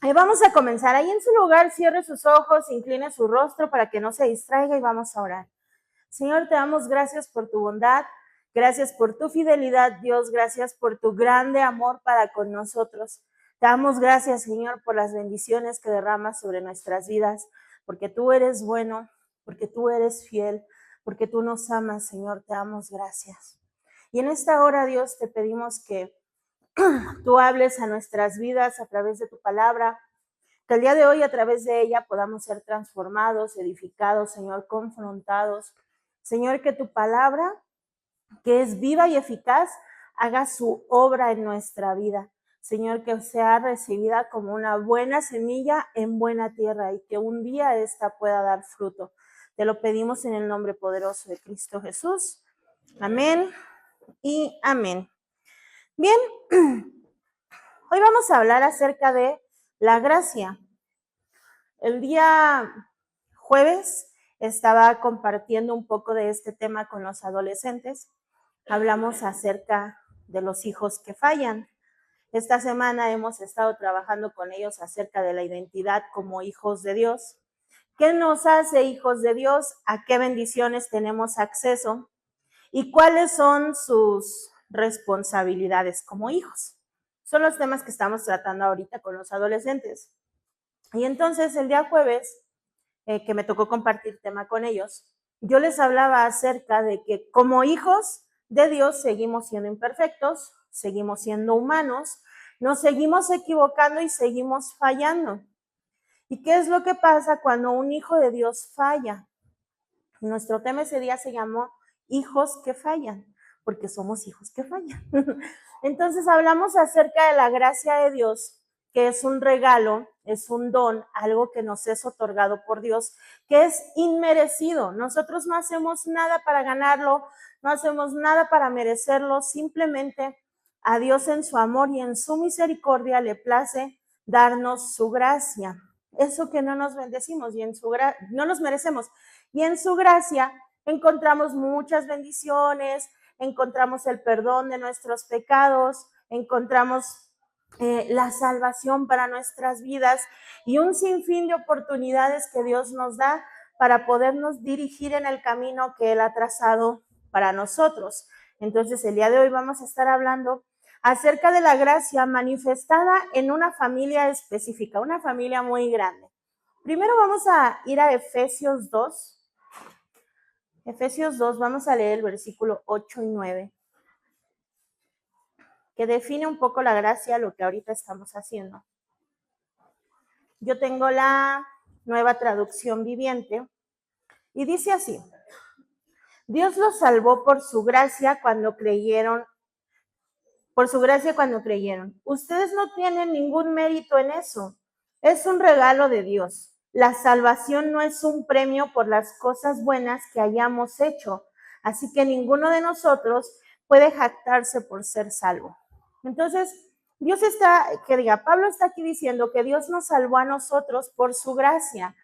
Vamos a comenzar. Ahí en su lugar, cierre sus ojos, incline su rostro para que no se distraiga y vamos a orar. Señor, te damos gracias por tu bondad, gracias por tu fidelidad, Dios, gracias por tu grande amor para con nosotros. Te damos gracias, Señor, por las bendiciones que derramas sobre nuestras vidas, porque tú eres bueno, porque tú eres fiel, porque tú nos amas, Señor, te damos gracias. Y en esta hora, Dios, te pedimos que tú hables a nuestras vidas a través de tu palabra, que el día de hoy a través de ella podamos ser transformados, edificados, Señor, confrontados. Señor, que tu palabra, que es viva y eficaz, haga su obra en nuestra vida. Señor, que sea recibida como una buena semilla en buena tierra y que un día esta pueda dar fruto. Te lo pedimos en el nombre poderoso de Cristo Jesús. Amén y amén. Bien, hoy vamos a hablar acerca de la gracia. El día jueves estaba compartiendo un poco de este tema con los adolescentes. Hablamos acerca de los hijos que fallan. Esta semana hemos estado trabajando con ellos acerca de la identidad como hijos de Dios. ¿Qué nos hace hijos de Dios? ¿A qué bendiciones tenemos acceso? ¿Y cuáles son sus responsabilidades como hijos? Son los temas que estamos tratando ahorita con los adolescentes. Y entonces el día jueves, que me tocó compartir tema con ellos, yo les hablaba acerca de que como hijos de Dios seguimos siendo imperfectos, seguimos siendo humanos, nos seguimos equivocando y seguimos fallando. ¿Y qué es lo que pasa cuando un hijo de Dios falla? Nuestro tema ese día se llamó hijos que fallan, porque somos hijos que fallan. Entonces hablamos acerca de la gracia de Dios, que es un regalo, es un don, algo que nos es otorgado por Dios, que es inmerecido. Nosotros no hacemos nada para ganarlo, no hacemos nada para merecerlo, simplemente a Dios en su amor y en su misericordia le place darnos su gracia. Eso que no nos bendecimos y no nos merecemos. Y en su gracia encontramos muchas bendiciones, encontramos el perdón de nuestros pecados, encontramos la salvación para nuestras vidas y un sinfín de oportunidades que Dios nos da para podernos dirigir en el camino que Él ha trazado para nosotros. Entonces, el día de hoy vamos a estar hablando acerca de la gracia manifestada en una familia específica, una familia muy grande. Primero vamos a ir a Efesios 2. Efesios 2, vamos a leer el versículo 8 y 9, que define un poco la gracia, lo que ahorita estamos haciendo. Yo tengo la Nueva Traducción Viviente y dice así: Dios los salvó por su gracia cuando creyeron. Ustedes no tienen ningún mérito en eso. Es un regalo de Dios. La salvación no es un premio por las cosas buenas que hayamos hecho, así que ninguno de nosotros puede jactarse por ser salvo. Entonces, Pablo está aquí diciendo que Dios nos salvó a nosotros por su gracia.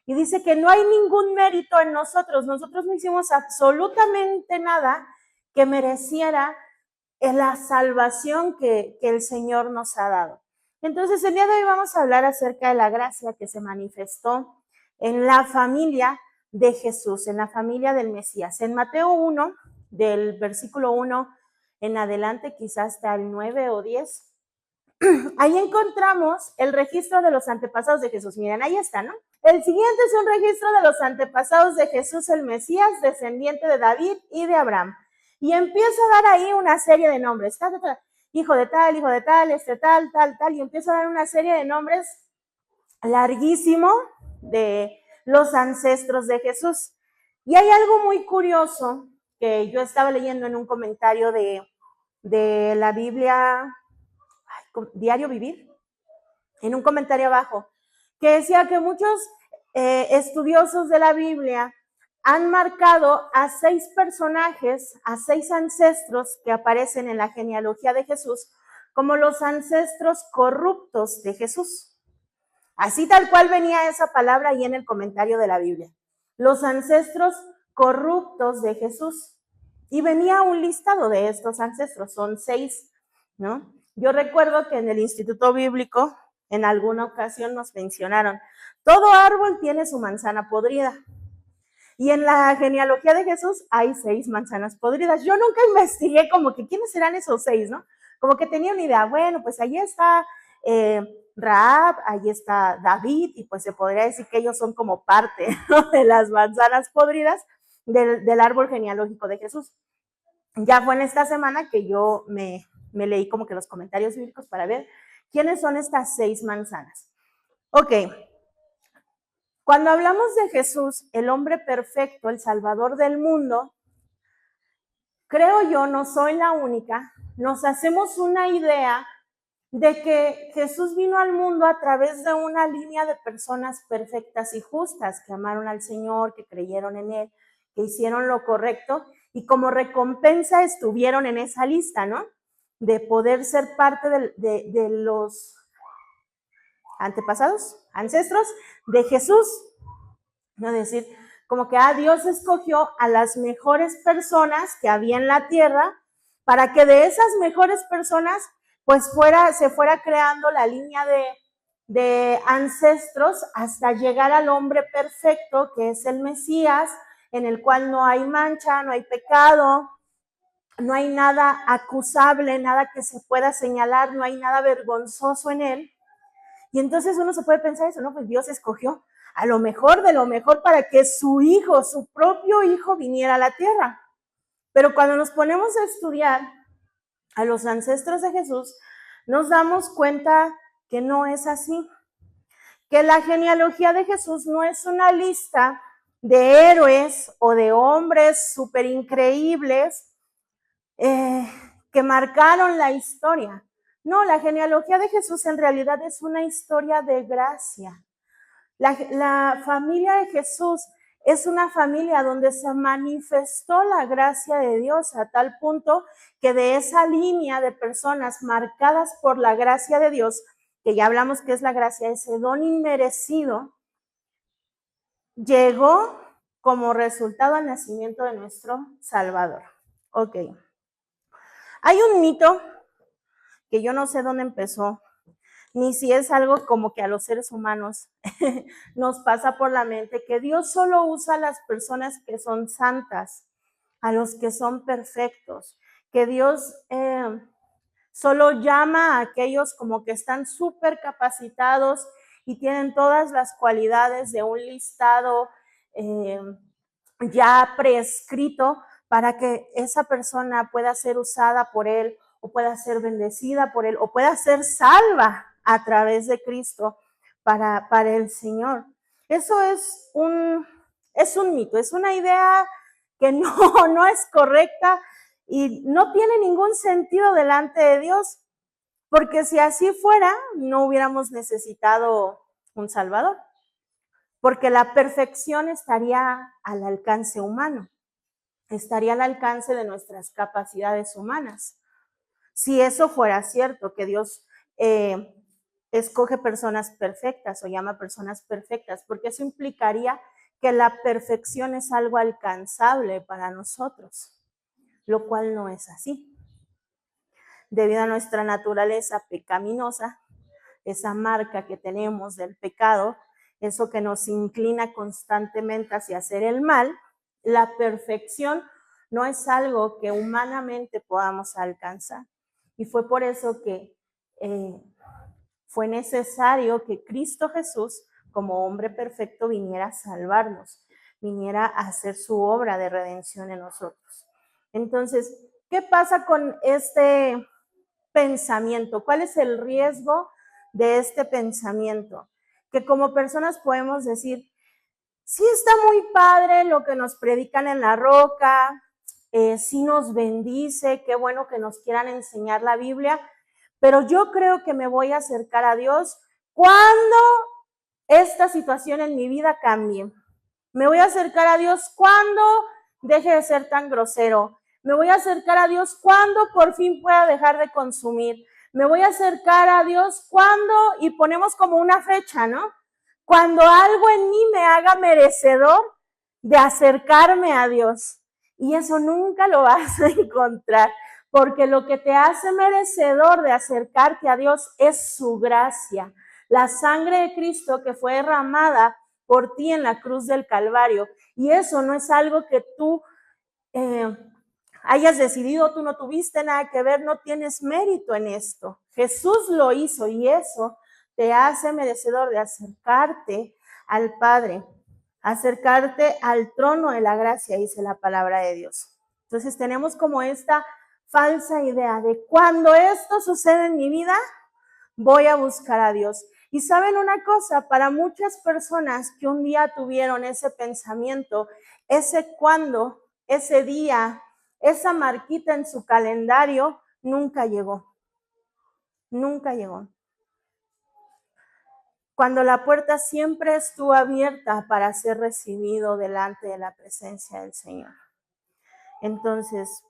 Y dice que no hay ningún mérito en nosotros. Nosotros no hicimos absolutamente nada que mereciera la salvación que el Señor nos ha dado. Entonces, el día de hoy vamos a hablar acerca de la gracia que se manifestó en la familia de Jesús, en la familia del Mesías. En Mateo 1, del versículo 1 en adelante, quizás hasta el 9 o 10, ahí encontramos el registro de los antepasados de Jesús. Miren, ahí está, ¿no? El siguiente es un registro de los antepasados de Jesús el Mesías, descendiente de David y de Abraham. Y empieza a dar ahí una serie de nombres. Hijo de tal, tal, y empieza a dar una serie de nombres larguísimo de los ancestros de Jesús. Y hay algo muy curioso que yo estaba leyendo en un comentario de la Biblia, Diario Vivir, en un comentario abajo, que decía que muchos estudiosos de la Biblia han marcado a 6 personajes, a 6 ancestros que aparecen en la genealogía de Jesús como los ancestros corruptos de Jesús. Así tal cual venía esa palabra ahí en el comentario de la Biblia. Los ancestros corruptos de Jesús. Y venía un listado de estos ancestros, son 6, ¿no? Yo recuerdo que en el Instituto Bíblico en alguna ocasión nos mencionaron, todo árbol tiene su manzana podrida. Y en la genealogía de Jesús hay 6 manzanas podridas. Yo nunca investigué como que quiénes serán esos 6, ¿no? Como que tenía una idea, bueno, pues ahí está Rahab, ahí está David, y pues se podría decir que ellos son como parte, ¿no?, de las manzanas podridas del árbol genealógico de Jesús. Ya fue en esta semana que yo me leí como que los comentarios bíblicos para ver quiénes son estas 6 manzanas. Ok, cuando hablamos de Jesús, el hombre perfecto, el Salvador del mundo, creo yo, no soy la única, nos hacemos una idea de que Jesús vino al mundo a través de una línea de personas perfectas y justas, que amaron al Señor, que creyeron en Él, que hicieron lo correcto, y como recompensa estuvieron en esa lista, ¿no? De poder ser parte de los antepasados, ancestros de Jesús. ¿No? Es decir, como que Dios escogió a las mejores personas que había en la tierra para que de esas mejores personas pues se fuera creando la línea de ancestros hasta llegar al hombre perfecto, que es el Mesías, en el cual no hay mancha, no hay pecado, no hay nada acusable, nada que se pueda señalar, no hay nada vergonzoso en él. Y entonces uno se puede pensar eso, ¿no? Pues Dios escogió a lo mejor de lo mejor para que su hijo, su propio hijo, viniera a la tierra. Pero cuando nos ponemos a estudiar a los ancestros de Jesús, nos damos cuenta que no es así. Que la genealogía de Jesús no es una lista de héroes o de hombres súper increíbles que marcaron la historia. No, la genealogía de Jesús en realidad es una historia de gracia. La familia de Jesús es una familia donde se manifestó la gracia de Dios a tal punto que de esa línea de personas marcadas por la gracia de Dios, que ya hablamos que es la gracia, ese don inmerecido, llegó como resultado al nacimiento de nuestro Salvador. Ok. Hay un mito que yo no sé dónde empezó, ni si es algo como que a los seres humanos nos pasa por la mente, que Dios solo usa a las personas que son santas, a los que son perfectos, que Dios solo llama a aquellos como que están súper capacitados y tienen todas las cualidades de un listado ya prescrito para que esa persona pueda ser usada por Él, o pueda ser bendecida por Él, o pueda ser salva a través de Cristo para el Señor. Eso es un mito, es una idea que no es correcta y no tiene ningún sentido delante de Dios, porque si así fuera, no hubiéramos necesitado un Salvador, porque la perfección estaría al alcance humano, estaría al alcance de nuestras capacidades humanas. Si eso fuera cierto, que Dios escoge personas perfectas o llama personas perfectas, porque eso implicaría que la perfección es algo alcanzable para nosotros, lo cual no es así. Debido a nuestra naturaleza pecaminosa, esa marca que tenemos del pecado, eso que nos inclina constantemente hacia hacer el mal, la perfección no es algo que humanamente podamos alcanzar. Y fue por eso que fue necesario que Cristo Jesús, como hombre perfecto, viniera a salvarnos, viniera a hacer su obra de redención en nosotros. Entonces, ¿qué pasa con este pensamiento? ¿Cuál es el riesgo de este pensamiento? Que como personas podemos decir, sí está muy padre lo que nos predican en La Roca, sí nos bendice, qué bueno que nos quieran enseñar la Biblia, pero yo creo que me voy a acercar a Dios cuando esta situación en mi vida cambie. Me voy a acercar a Dios cuando deje de ser tan grosero. Me voy a acercar a Dios cuando por fin pueda dejar de consumir. Me voy a acercar a Dios cuando, y ponemos como una fecha, ¿no? Cuando algo en mí me haga merecedor de acercarme a Dios. Y eso nunca lo vas a encontrar, porque lo que te hace merecedor de acercarte a Dios es su gracia. la sangre de Cristo que fue derramada por ti en la cruz del Calvario. Y eso no es algo que tú hayas decidido, tú no tuviste nada que ver, no tienes mérito en esto. Jesús lo hizo y eso te hace merecedor de acercarte al Padre, acercarte al trono de la gracia, dice la palabra de Dios. Entonces tenemos como esta falsa idea de cuando esto sucede en mi vida, voy a buscar a Dios. Y saben una cosa, para muchas personas que un día tuvieron ese pensamiento, ese cuando, ese día, esa marquita en su calendario, nunca llegó. Nunca llegó. Cuando la puerta siempre estuvo abierta para ser recibido delante de la presencia del Señor. Entonces,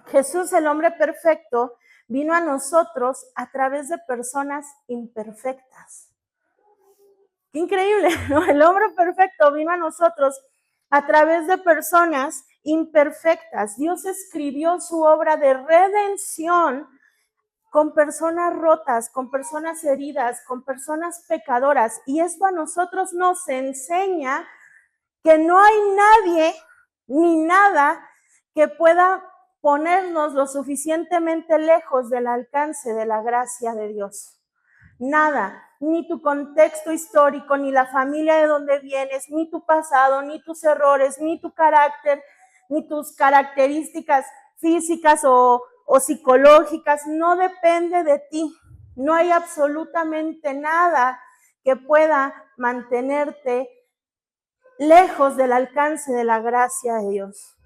Jesús, el hombre perfecto, vino a nosotros a través de personas imperfectas. Qué increíble, ¿no? El hombre perfecto vino a nosotros a través de personas imperfectas. Dios escribió su obra de redención con personas rotas, con personas heridas, con personas pecadoras. Y esto a nosotros nos enseña que no hay nadie ni nada que pueda ponernos lo suficientemente lejos del alcance de la gracia de Dios. Nada, ni tu contexto histórico, ni la familia de donde vienes, ni tu pasado, ni tus errores, ni tu carácter, ni tus características físicas o psicológicas, no depende de ti. No hay absolutamente nada que pueda mantenerte lejos del alcance de la gracia de Dios.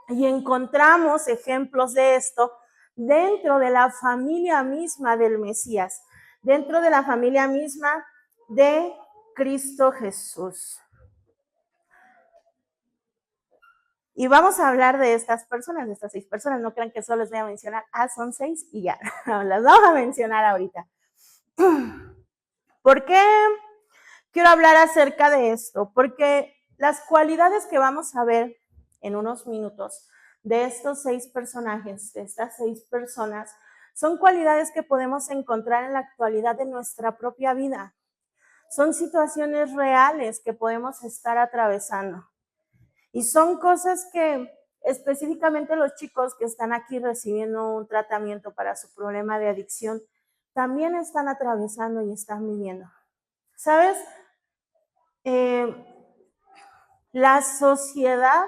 Y encontramos ejemplos de esto dentro de la familia misma del Mesías, dentro de la familia misma de Cristo Jesús. Y vamos a hablar de estas personas, de estas 6 personas. No crean que solo les voy a mencionar, son 6 y ya. Las vamos a mencionar ahorita. ¿Por qué quiero hablar acerca de esto? Porque las cualidades que vamos a ver en unos minutos de estos 6 personajes, de estas 6 personas, son cualidades que podemos encontrar en la actualidad de nuestra propia vida. Son situaciones reales que podemos estar atravesando. Y son cosas que específicamente los chicos que están aquí recibiendo un tratamiento para su problema de adicción también están atravesando y están viviendo. ¿Sabes? La sociedad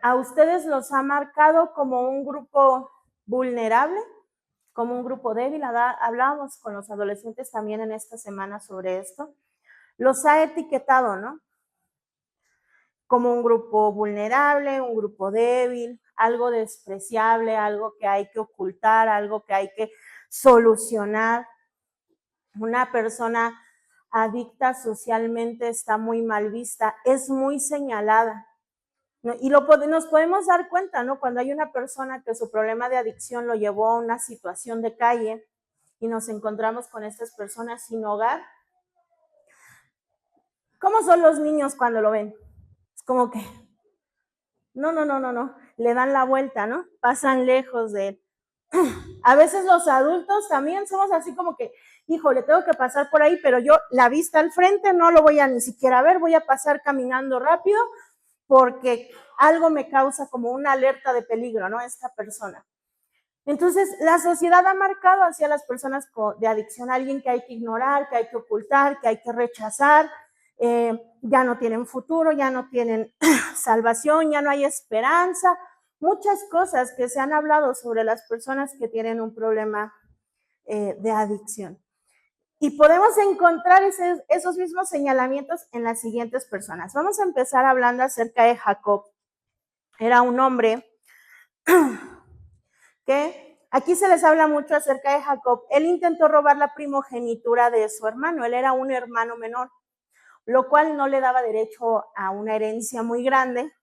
a ustedes los ha marcado como un grupo vulnerable, como un grupo débil. Hablábamos con los adolescentes también en esta semana sobre esto. Los ha etiquetado, ¿no? Como un grupo vulnerable, un grupo débil, algo despreciable, algo que hay que ocultar, algo que hay que solucionar. Una persona adicta socialmente está muy mal vista, es muy señalada. Y nos podemos dar cuenta, ¿no? Cuando hay una persona que su problema de adicción lo llevó a una situación de calle y nos encontramos con estas personas sin hogar. ¿Cómo son los niños cuando lo ven? Es como que, no, le dan la vuelta, ¿no? Pasan lejos de él. A veces los adultos también somos así como que, híjole, tengo que pasar por ahí, pero yo la vista al frente no lo voy a ni siquiera ver, voy a pasar caminando rápido porque algo me causa como una alerta de peligro, ¿no? Esta persona. Entonces, la sociedad ha marcado hacia las personas de adicción a alguien que hay que ignorar, que hay que ocultar, que hay que rechazar, ya no tienen futuro, ya no tienen salvación, ya no hay esperanza, muchas cosas que se han hablado sobre las personas que tienen un problema de adicción. Y podemos encontrar esos mismos señalamientos en las siguientes personas. Vamos a empezar hablando acerca de Jacob. Era un hombre que aquí se les habla mucho acerca de Jacob. Él intentó robar la primogenitura de su hermano. Él era un hermano menor, lo cual no le daba derecho a una herencia muy grande,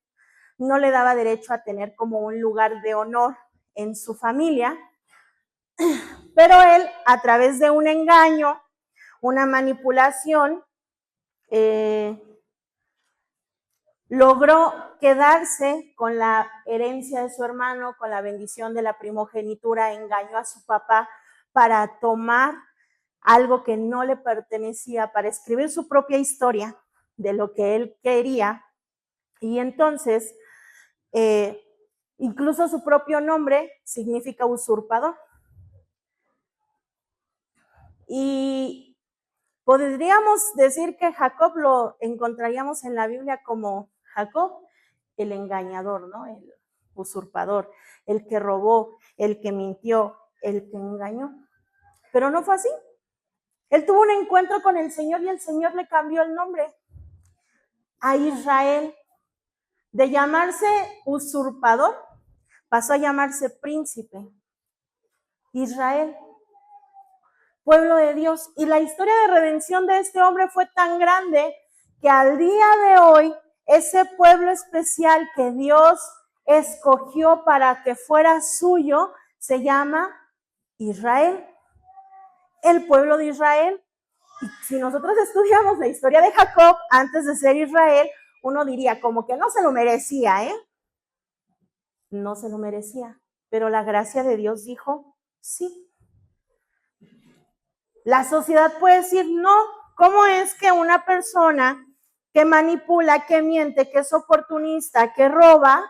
no le daba derecho a tener como un lugar de honor en su familia. Pero él, a través de un engaño, una manipulación, logró quedarse con la herencia de su hermano, con la bendición de la primogenitura, engañó a su papá para tomar algo que no le pertenecía, para escribir su propia historia de lo que él quería. Y entonces, incluso su propio nombre significa usurpador. Y podríamos decir que Jacob lo encontraríamos en la Biblia como Jacob, el engañador, ¿no? El usurpador, el que robó, el que mintió, el que engañó. Pero no fue así. Él tuvo un encuentro con el Señor y el Señor le cambió el nombre a Israel. De llamarse usurpador, pasó a llamarse príncipe. Israel, pueblo de Dios. Y la historia de redención de este hombre fue tan grande que al día de hoy, ese pueblo especial que Dios escogió para que fuera suyo, se llama Israel. El pueblo de Israel. Y si nosotros estudiamos la historia de Jacob antes de ser Israel, uno diría como que no se lo merecía, ¿eh? No se lo merecía, pero la gracia de Dios dijo sí. La sociedad puede decir no. ¿Cómo es que una persona que manipula, que miente, que es oportunista, que roba,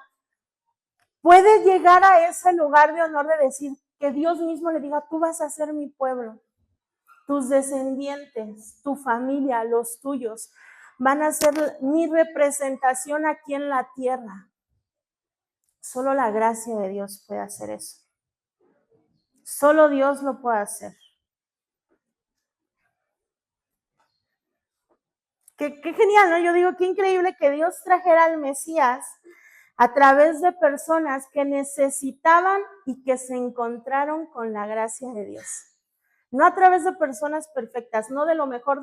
puede llegar a ese lugar de honor de decir que Dios mismo le diga, tú vas a ser mi pueblo? Tus descendientes, tu familia, los tuyos, van a ser mi representación aquí en la tierra. Solo la gracia de Dios puede hacer eso. Solo Dios lo puede hacer. Qué genial, ¿no? Yo digo, qué increíble que Dios trajera al Mesías a través de personas que necesitaban y que se encontraron con la gracia de Dios. No a través de personas perfectas, no de lo mejor,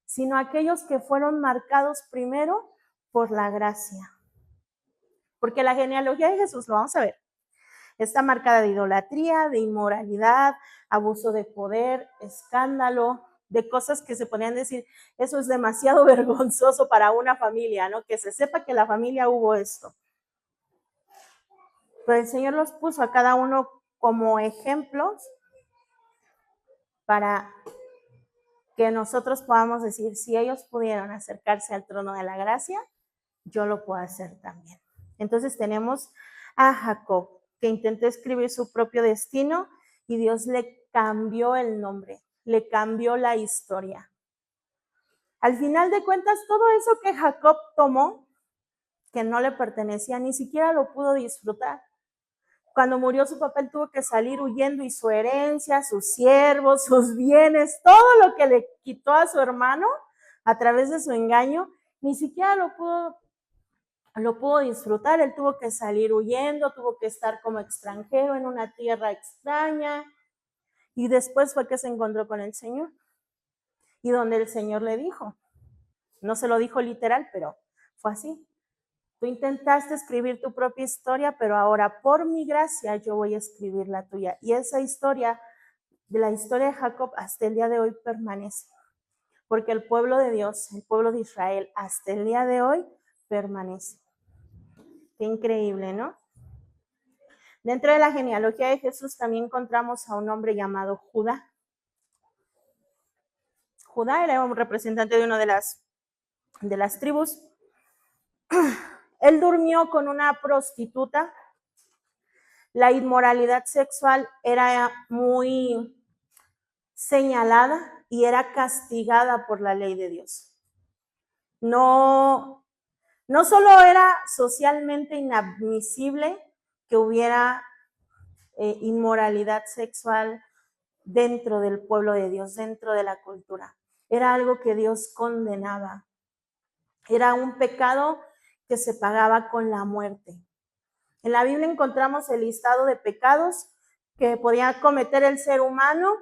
sino aquellos que fueron marcados primero por la gracia. Porque la genealogía de Jesús, lo vamos a ver, está marcada de idolatría, de inmoralidad, abuso de poder, escándalo, de cosas que se podrían decir, eso es demasiado vergonzoso para una familia, ¿no? Que se sepa que la familia hubo esto. Pero el Señor los puso a cada uno como ejemplos para que nosotros podamos decir, si ellos pudieron acercarse al trono de la gracia, yo lo puedo hacer también. Entonces tenemos a Jacob, que intentó escribir su propio destino y Dios le cambió el nombre, le cambió la historia. Al final de cuentas, todo eso que Jacob tomó, que no le pertenecía, ni siquiera lo pudo disfrutar. Cuando murió su papá, él tuvo que salir huyendo y su herencia, sus siervos, sus bienes, todo lo que le quitó a su hermano a través de su engaño, ni siquiera lo pudo disfrutar. Él tuvo que salir huyendo, tuvo que estar como extranjero en una tierra extraña y después fue que se encontró con el Señor y donde el Señor le dijo, no se lo dijo literal, pero fue así. Tú intentaste escribir tu propia historia, pero ahora por mi gracia yo voy a escribir la tuya. Y esa historia, de la historia de Jacob, hasta el día de hoy permanece. Porque el pueblo de Dios, el pueblo de Israel, hasta el día de hoy permanece. Qué increíble, ¿no? Dentro de la genealogía de Jesús también encontramos a un hombre llamado Judá. Judá era un representante de una de las tribus. Él durmió con una prostituta. La inmoralidad sexual era muy señalada y era castigada por la ley de Dios. No solo era socialmente inadmisible que hubiera inmoralidad sexual dentro del pueblo de Dios, dentro de la cultura. Era algo que Dios condenaba. Era un pecado que se pagaba con la muerte. En la Biblia encontramos el listado de pecados que podía cometer el ser humano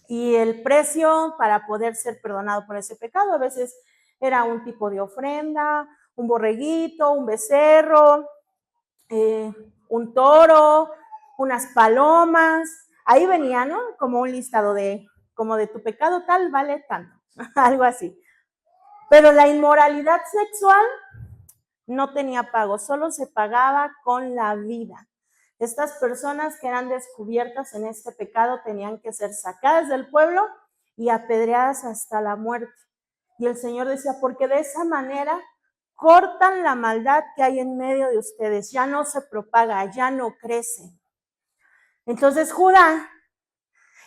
y el precio para poder ser perdonado por ese pecado. A veces era un tipo de ofrenda, un borreguito, un becerro, un toro, unas palomas. Ahí venía, ¿no? Como un listado como de tu pecado tal vale tanto, algo así. Pero la inmoralidad sexual no tenía pago, solo se pagaba con la vida. Estas personas que eran descubiertas en este pecado tenían que ser sacadas del pueblo y apedreadas hasta la muerte. Y el Señor decía, porque de esa manera cortan la maldad que hay en medio de ustedes, ya no se propaga, ya no crece. Entonces Judá,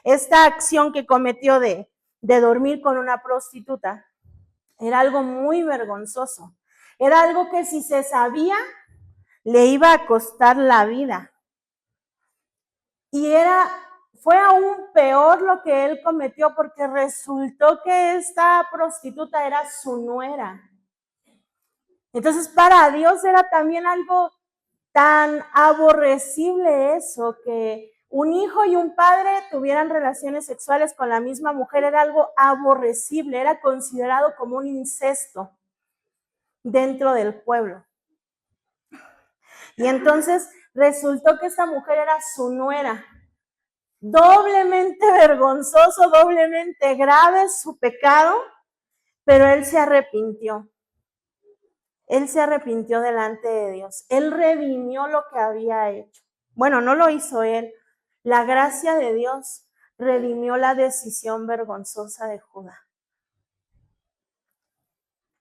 esta acción que cometió de dormir con una prostituta, era algo muy vergonzoso. Era algo que si se sabía, le iba a costar la vida. Y fue aún peor lo que él cometió porque resultó que esta prostituta era su nuera. Entonces para Dios era también algo tan aborrecible eso, que un hijo y un padre tuvieran relaciones sexuales con la misma mujer, era algo aborrecible, era considerado como un incesto dentro del pueblo. Y entonces resultó que esta mujer era su nuera. Doblemente vergonzoso, doblemente grave su pecado, pero él se arrepintió. Él se arrepintió delante de Dios. Él redimió lo que había hecho. Bueno, no lo hizo él. La gracia de Dios redimió la decisión vergonzosa de Judá.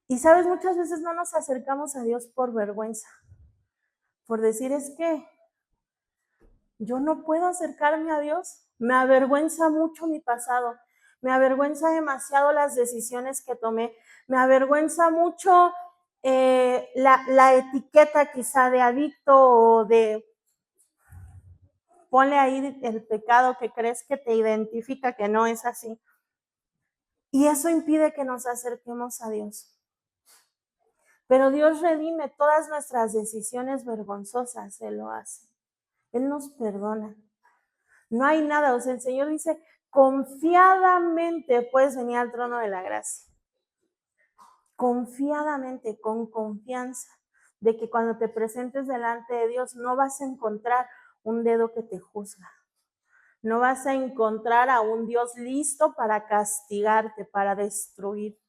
Y sabes, muchas veces no nos acercamos a Dios por vergüenza. Por decir, es que yo no puedo acercarme a Dios. Me avergüenza mucho mi pasado. Me avergüenza demasiado las decisiones que tomé. Me avergüenza mucho la etiqueta quizá de adicto o de... Ponle ahí el pecado que crees que te identifica, que no es así. Y eso impide que nos acerquemos a Dios. Pero Dios redime todas nuestras decisiones vergonzosas. Él lo hace. Él nos perdona. No hay nada. O sea, el Señor dice, confiadamente puedes venir al trono de la gracia. Confiadamente, con confianza, de que cuando te presentes delante de Dios no vas a encontrar un dedo que te juzga. No vas a encontrar a un Dios listo para castigarte, para destruirte.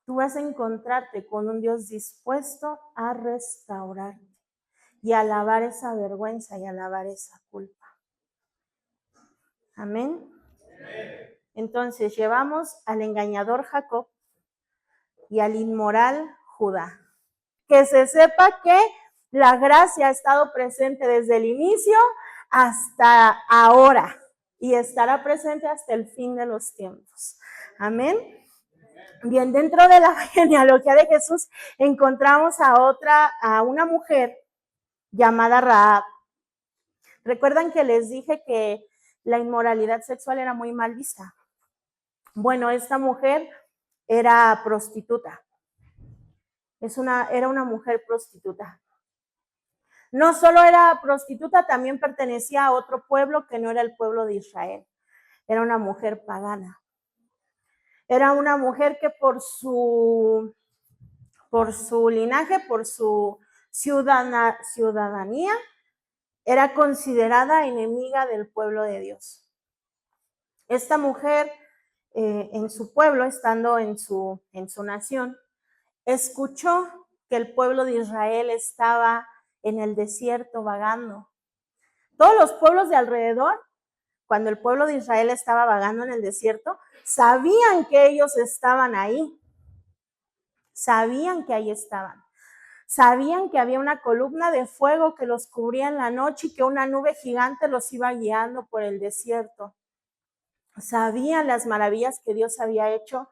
Tú vas a encontrarte con un Dios dispuesto a restaurarte y a lavar esa vergüenza y a lavar esa culpa. Amén. Entonces llevamos al engañador Jacob y al inmoral Judá. Que se sepa que la gracia ha estado presente desde el inicio hasta ahora y estará presente hasta el fin de los tiempos. Amén. Bien, dentro de la genealogía de Jesús encontramos a una mujer llamada Rahab. ¿Recuerdan que les dije que la inmoralidad sexual era muy mal vista? Bueno, esta mujer era prostituta. Era una mujer prostituta. No solo era prostituta, también pertenecía a otro pueblo que no era el pueblo de Israel. Era una mujer pagana. Era una mujer que por su linaje, por su ciudadanía, era considerada enemiga del pueblo de Dios. Esta mujer, en su pueblo, estando en su nación, escuchó que el pueblo de Israel estaba en el desierto vagando. Todos los pueblos de alrededor, cuando el pueblo de Israel estaba vagando en el desierto, sabían que ellos estaban ahí. Sabían que ahí estaban. Sabían que había una columna de fuego que los cubría en la noche y que una nube gigante los iba guiando por el desierto. Sabían las maravillas que Dios había hecho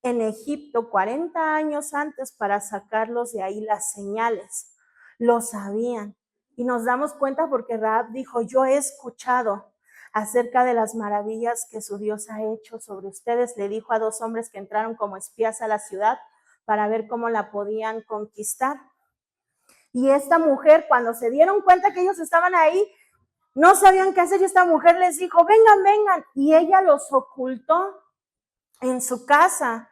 en Egipto 40 años antes para sacarlos de ahí, las señales. Lo sabían. Y nos damos cuenta porque Rahab dijo, yo he escuchado acerca de las maravillas que su Dios ha hecho sobre ustedes. Le dijo a 2 hombres que entraron como espías a la ciudad para ver cómo la podían conquistar. Y esta mujer, cuando se dieron cuenta que ellos estaban ahí, no sabían qué hacer y esta mujer les dijo, vengan, vengan. Y ella los ocultó en su casa.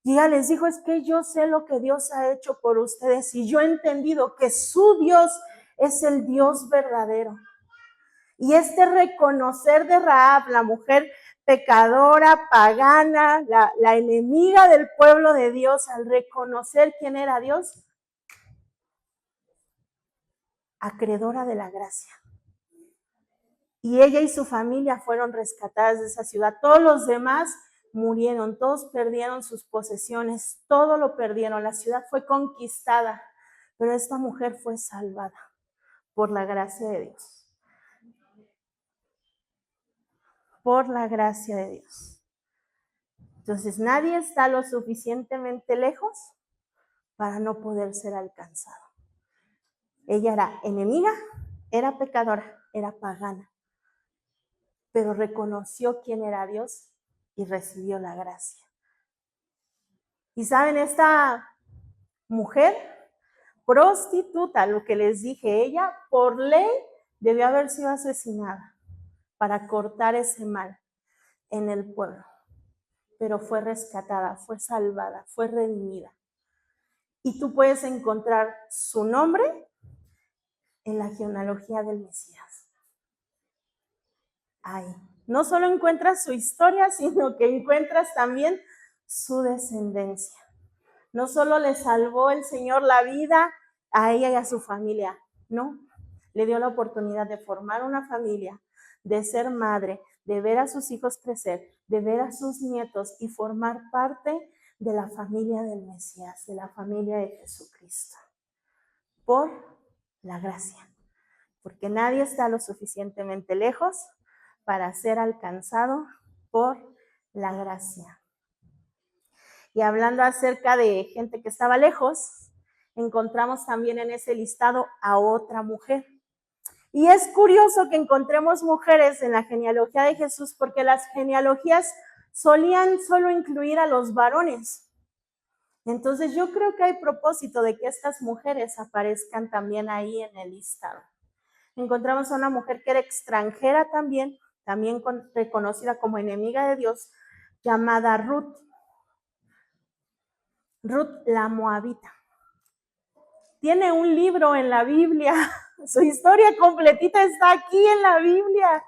Y ella les dijo, es que yo sé lo que Dios ha hecho por ustedes y yo he entendido que su Dios es el Dios verdadero. Y este reconocer de Rahab, la mujer pecadora, pagana, la enemiga del pueblo de Dios, al reconocer quién era Dios, acreedora de la gracia. Y ella y su familia fueron rescatadas de esa ciudad. Todos los demás murieron, todos perdieron sus posesiones, todo lo perdieron. La ciudad fue conquistada, pero esta mujer fue salvada por la gracia de Dios. Por la gracia de Dios. Entonces, nadie está lo suficientemente lejos para no poder ser alcanzado. Ella era enemiga, era pecadora, era pagana, pero reconoció quién era Dios y recibió la gracia. Y saben, esta mujer prostituta, lo que les dije, ella por ley debió haber sido asesinada para cortar ese mal en el pueblo, pero fue rescatada, fue salvada, fue redimida. Y tú puedes encontrar su nombre en la genealogía del Mesías. Ahí. No solo encuentras su historia, sino que encuentras también su descendencia. No solo le salvó el Señor la vida a ella y a su familia, no. Le dio la oportunidad de formar una familia, de ser madre, de ver a sus hijos crecer, de ver a sus nietos y formar parte de la familia del Mesías, de la familia de Jesucristo. Por la gracia. Porque nadie está lo suficientemente lejos para ser alcanzado por la gracia. Y hablando acerca de gente que estaba lejos, encontramos también en ese listado a otra mujer. Y es curioso que encontremos mujeres en la genealogía de Jesús, porque las genealogías solían solo incluir a los varones. Entonces yo creo que hay propósito de que estas mujeres aparezcan también ahí en el listado. Encontramos a una mujer que era extranjera también reconocida como enemiga de Dios, llamada Ruth. Ruth la Moabita. Tiene un libro en la Biblia, su historia completita está aquí en la Biblia.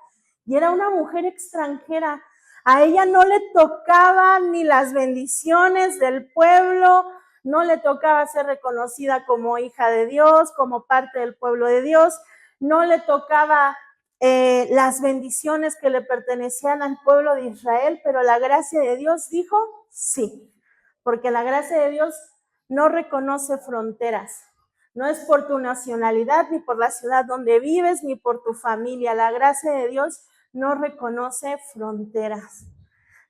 Y era una mujer extranjera. A ella no le tocaban ni las bendiciones del pueblo, no le tocaba ser reconocida como hija de Dios, como parte del pueblo de Dios, no le tocaba las bendiciones que le pertenecían al pueblo de Israel, pero la gracia de Dios dijo sí, porque la gracia de Dios no reconoce fronteras. No es por tu nacionalidad, ni por la ciudad donde vives, ni por tu familia. La gracia de Dios no reconoce fronteras.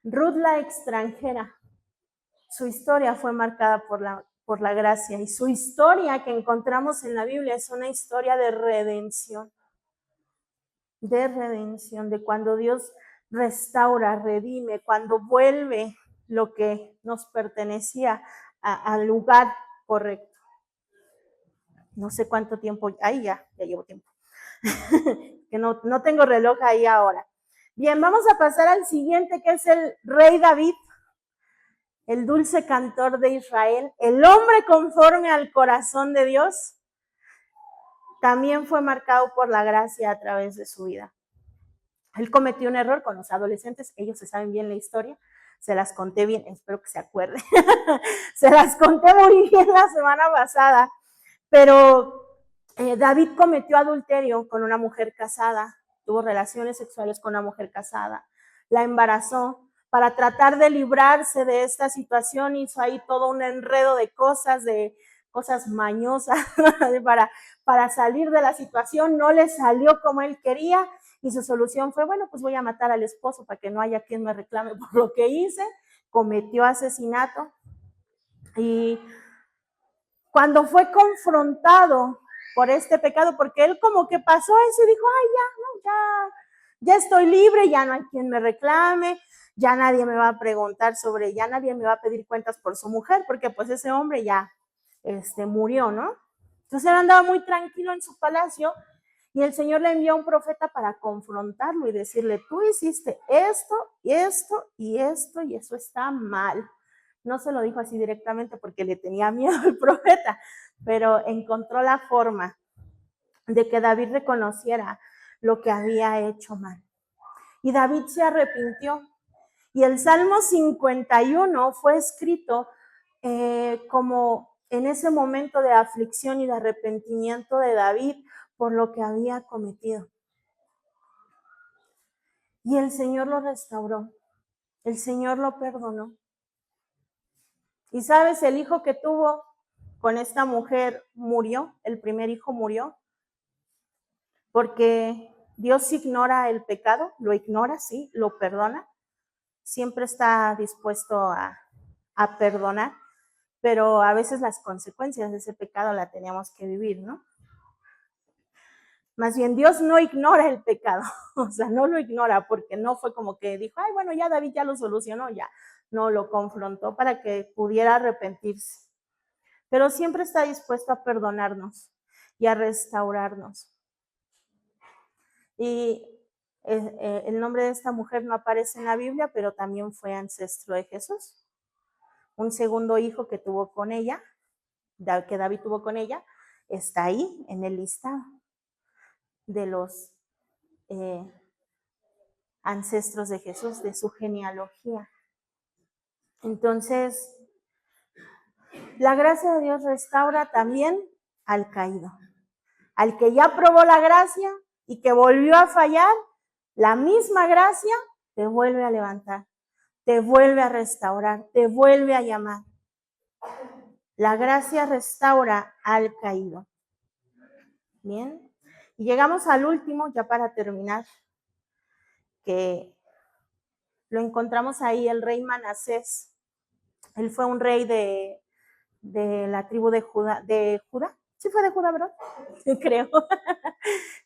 Ruth la extranjera, su historia fue marcada por la gracia, y su historia que encontramos en la Biblia es una historia de redención, de cuando Dios restaura, redime, cuando vuelve lo que nos pertenecía al lugar correcto. No sé cuánto tiempo, ahí ya llevo tiempo, que no tengo reloj ahí ahora. Bien, vamos a pasar al siguiente, que es el rey David, el dulce cantor de Israel, el hombre conforme al corazón de Dios. También fue marcado por la gracia a través de su vida. Él cometió un error con los adolescentes, ellos se saben bien la historia, se las conté bien, espero que se acuerden. Se las conté muy bien la semana pasada. Pero David cometió adulterio con una mujer casada, tuvo relaciones sexuales con una mujer casada, la embarazó. Para tratar de librarse de esta situación hizo ahí todo un enredo de cosas mañosas para salir de la situación. No le salió como él quería y su solución fue, bueno, pues voy a matar al esposo para que no haya quien me reclame por lo que hice. Cometió asesinato y cuando fue confrontado por este pecado, porque él como que pasó eso y dijo, ay, ya estoy libre, ya no hay quien me reclame, ya nadie me va a preguntar ya nadie me va a pedir cuentas por su mujer, porque pues ese hombre ya murió, ¿no? Entonces él andaba muy tranquilo en su palacio y el Señor le envió a un profeta para confrontarlo y decirle, tú hiciste esto y esto y esto y eso está mal. No se lo dijo así directamente porque le tenía miedo al profeta, pero encontró la forma de que David reconociera lo que había hecho mal. Y David se arrepintió. Y el Salmo 51 fue escrito como en ese momento de aflicción y de arrepentimiento de David, por lo que había cometido. Y el Señor lo restauró, el Señor lo perdonó. Y sabes, el hijo que tuvo con esta mujer murió, el primer hijo murió, porque Dios ignora el pecado, lo ignora, sí, lo perdona, siempre está dispuesto a perdonar, pero a veces las consecuencias de ese pecado la teníamos que vivir, ¿no? Más bien, Dios no ignora el pecado, o sea, no lo ignora porque no fue como que dijo, ay, bueno, ya David ya lo solucionó, ya. No, lo confrontó para que pudiera arrepentirse. Pero siempre está dispuesto a perdonarnos y a restaurarnos. Y el nombre de esta mujer no aparece en la Biblia, pero también fue ancestro de Jesús. Un segundo hijo que tuvo con ella, que David tuvo con ella, está ahí en el listado de los ancestros de Jesús, de su genealogía. Entonces, la gracia de Dios restaura también al caído. Al que ya probó la gracia y que volvió a fallar, la misma gracia te vuelve a levantar, te vuelve a restaurar, te vuelve a llamar. La gracia restaura al caído. Bien, y llegamos al último, ya para terminar, que lo encontramos ahí, el rey Manasés. Él fue un rey de la tribu de Judá. Sí fue de Judá, ¿verdad? Sí, creo.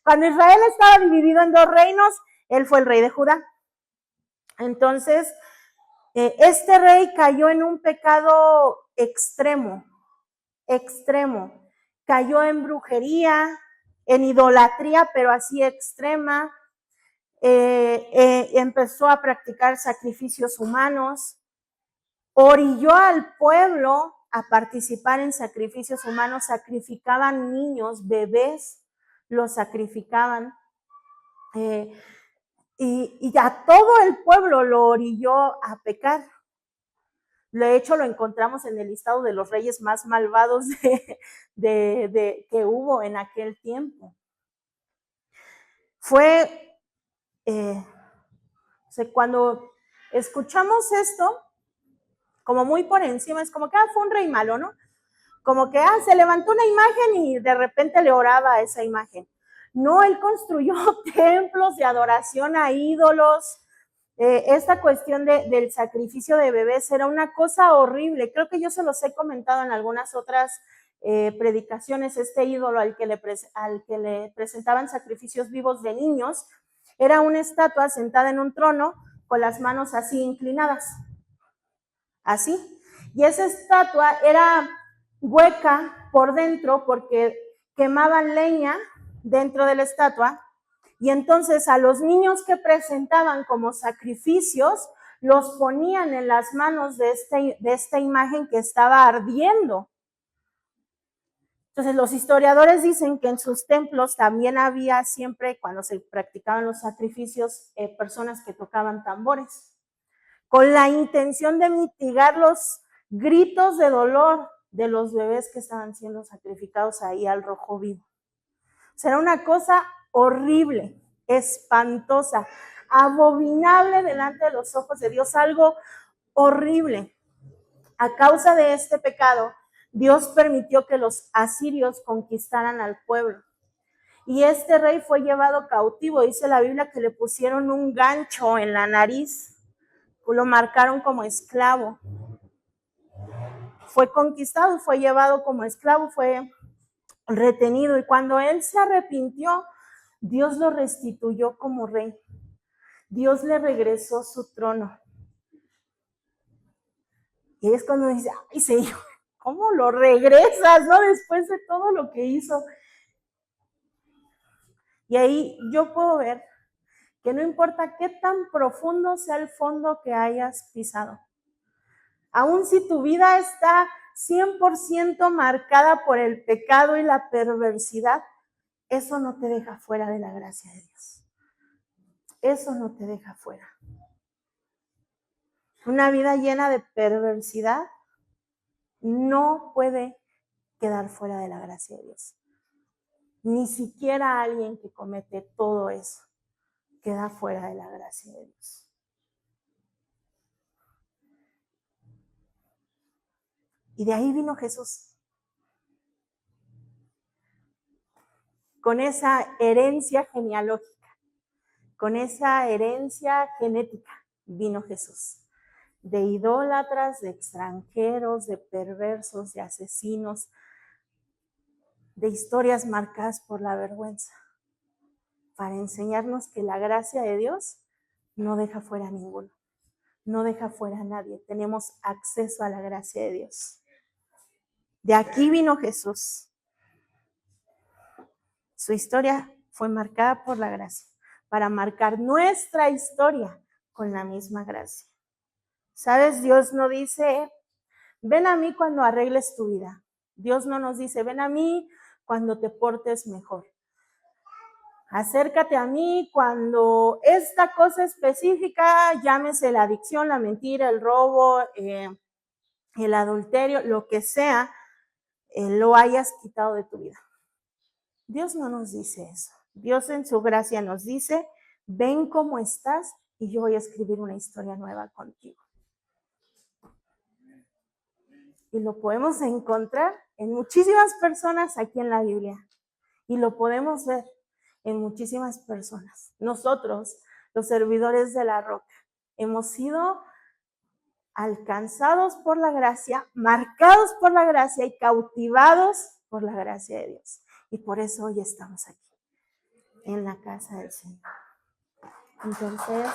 Cuando Israel estaba dividido en dos reinos, él fue el rey de Judá. Entonces, este rey cayó en un pecado extremo. Cayó en brujería, en idolatría, pero así extrema. Empezó a practicar sacrificios humanos, orilló al pueblo a participar en sacrificios humanos, sacrificaban niños, bebés, los sacrificaban. Y a todo el pueblo lo orilló a pecar. De hecho, lo encontramos en el listado de los reyes más malvados que hubo en aquel tiempo. Fue, cuando escuchamos esto, como muy por encima, es como que fue un rey malo, ¿no? Como que se levantó una imagen y de repente le oraba a esa imagen. No, él construyó templos de adoración a ídolos. Esta cuestión del sacrificio de bebés era una cosa horrible. Creo que yo se los he comentado en algunas otras predicaciones. Este ídolo al que le presentaban sacrificios vivos de niños era una estatua sentada en un trono con las manos así inclinadas. Así. Y esa estatua era hueca por dentro porque quemaban leña dentro de la estatua, y entonces a los niños que presentaban como sacrificios los ponían en las manos de esta imagen que estaba ardiendo. Entonces los historiadores dicen que en sus templos también había siempre, cuando se practicaban los sacrificios, personas que tocaban tambores, con la intención de mitigar los gritos de dolor de los bebés que estaban siendo sacrificados ahí al rojo vivo. O sea, era una cosa horrible, espantosa, abominable delante de los ojos de Dios, algo horrible. A causa de este pecado, Dios permitió que los asirios conquistaran al pueblo. Y este rey fue llevado cautivo. Dice la Biblia que le pusieron un gancho en la nariz, lo marcaron como esclavo. Fue conquistado, fue llevado como esclavo, fue retenido, y cuando él se arrepintió, Dios lo restituyó como rey. Dios le regresó su trono. Y es cuando dice, ay Señor, ¿cómo lo regresas, no? Después de todo lo que hizo. Y ahí yo puedo ver que no importa qué tan profundo sea el fondo que hayas pisado, aun si tu vida está 100% marcada por el pecado y la perversidad, eso no te deja fuera de la gracia de Dios. Eso no te deja fuera. Una vida llena de perversidad no puede quedar fuera de la gracia de Dios. Ni siquiera alguien que comete todo eso queda fuera de la gracia de Dios. Y de ahí vino Jesús. Con esa herencia genealógica, con esa herencia genética, vino Jesús. De idólatras, de extranjeros, de perversos, de asesinos, de historias marcadas por la vergüenza, para enseñarnos que la gracia de Dios no deja fuera a ninguno, no deja fuera a nadie. Tenemos acceso a la gracia de Dios. De aquí vino Jesús. Su historia fue marcada por la gracia, para marcar nuestra historia con la misma gracia. ¿Sabes? Dios no dice, ven a mí cuando arregles tu vida. Dios no nos dice, ven a mí cuando te portes mejor. Acércate a mí cuando esta cosa específica, llámese la adicción, la mentira, el robo, el adulterio, lo que sea, lo hayas quitado de tu vida. Dios no nos dice eso. Dios en su gracia nos dice, ven como estás y yo voy a escribir una historia nueva contigo. Y lo podemos encontrar en muchísimas personas aquí en la Biblia. Y lo podemos ver en muchísimas personas. Nosotros, los servidores de la roca, hemos sido alcanzados por la gracia, marcados por la gracia y cautivados por la gracia de Dios. Y por eso hoy estamos aquí, en la casa del Señor. Entonces,